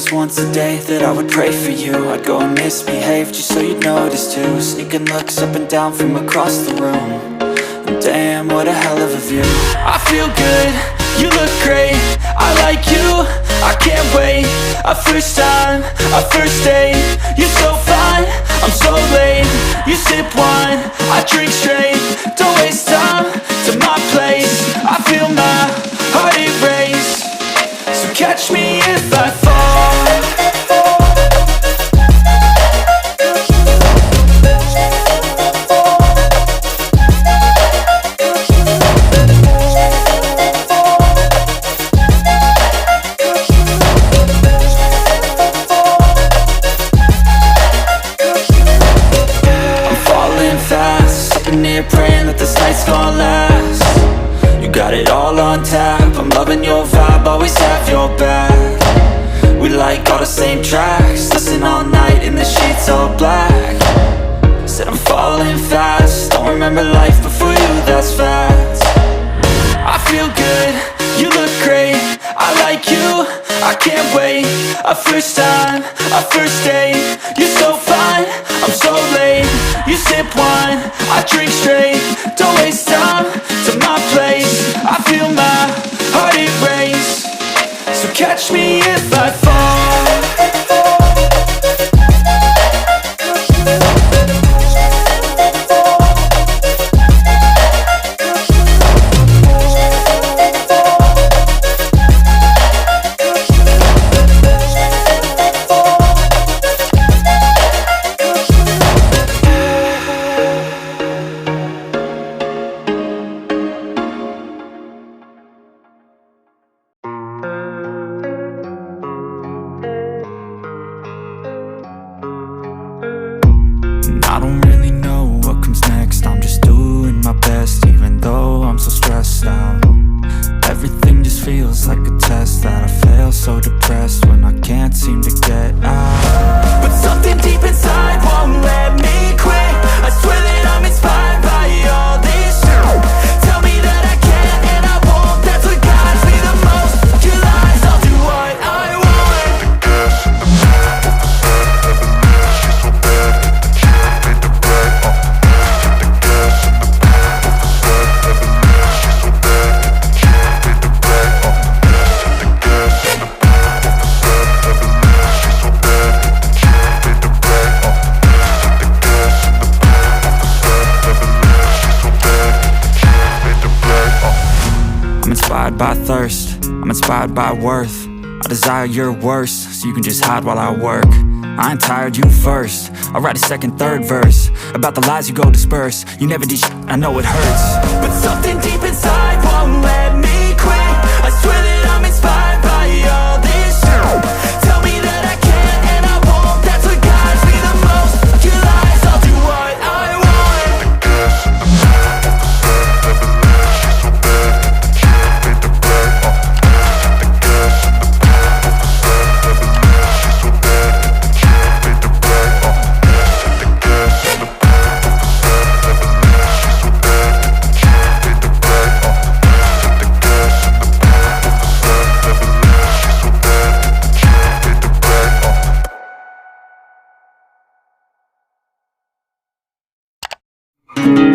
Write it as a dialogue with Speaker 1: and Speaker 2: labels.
Speaker 1: just once a day that I would pray for you. I'd go and misbehave just so you'd notice too. Sneaking looks up and down from across the room. And damn, what a hell of a view. I feel good, you look great, I like you, I can't wait. A first time, a first date, you're so fine, I'm so late. You sip wine, I drink straight, don't waste time to my place. I feel my heart erase, so catch me if I fall. Praying that this night's gonna last. You got it all on tap, I'm loving your vibe, always have your back. We like all the same tracks, listen all night in the sheets all black. Said I'm falling fast, don't remember life before you, that's fact. I feel good, you look great, I like you, I can't wait. A first time, a first date, you're so fine, I'm so late. You sip wine, I drink straight, don't waste time to my place. I feel my heart erase, so catch me if I fall. I don't really know what comes next, I'm just doing my best, even though I'm so stressed out. Everything just feels like a test that I fail, so depressed when I can't seem to get out. But something deep inside won't let me quit. I swear that I'm inspired by all this shit. Tell me that I can and I won't, that's what guides me the most. Your lies, I'll do what I want. The gas in the back of the set, never leave, she's so bad. I'm inspired by thirst, I'm inspired by worth. I desire your worst, so you can just hide while I work. I ain't tired, you first. I'll write a second, third verse about the lies you go disperse. You never did shit, I know it hurts. But something deep inside won't let me quit. I swear that I'm inspired by all this shit. Tell me that I can and I won't, that's what guides me the most. Your lies, I'll do what I want. The gas in the back of the set, never leave, she's so bad. Can't fade the black, the gas in the back of the set, never leave, she's so bad. Can't fade the black, the gas in the back of the set, never leave, she's so bad. Can't fade the black, the gas in the back of the set, never leave, she's so bad. Can't fade the black.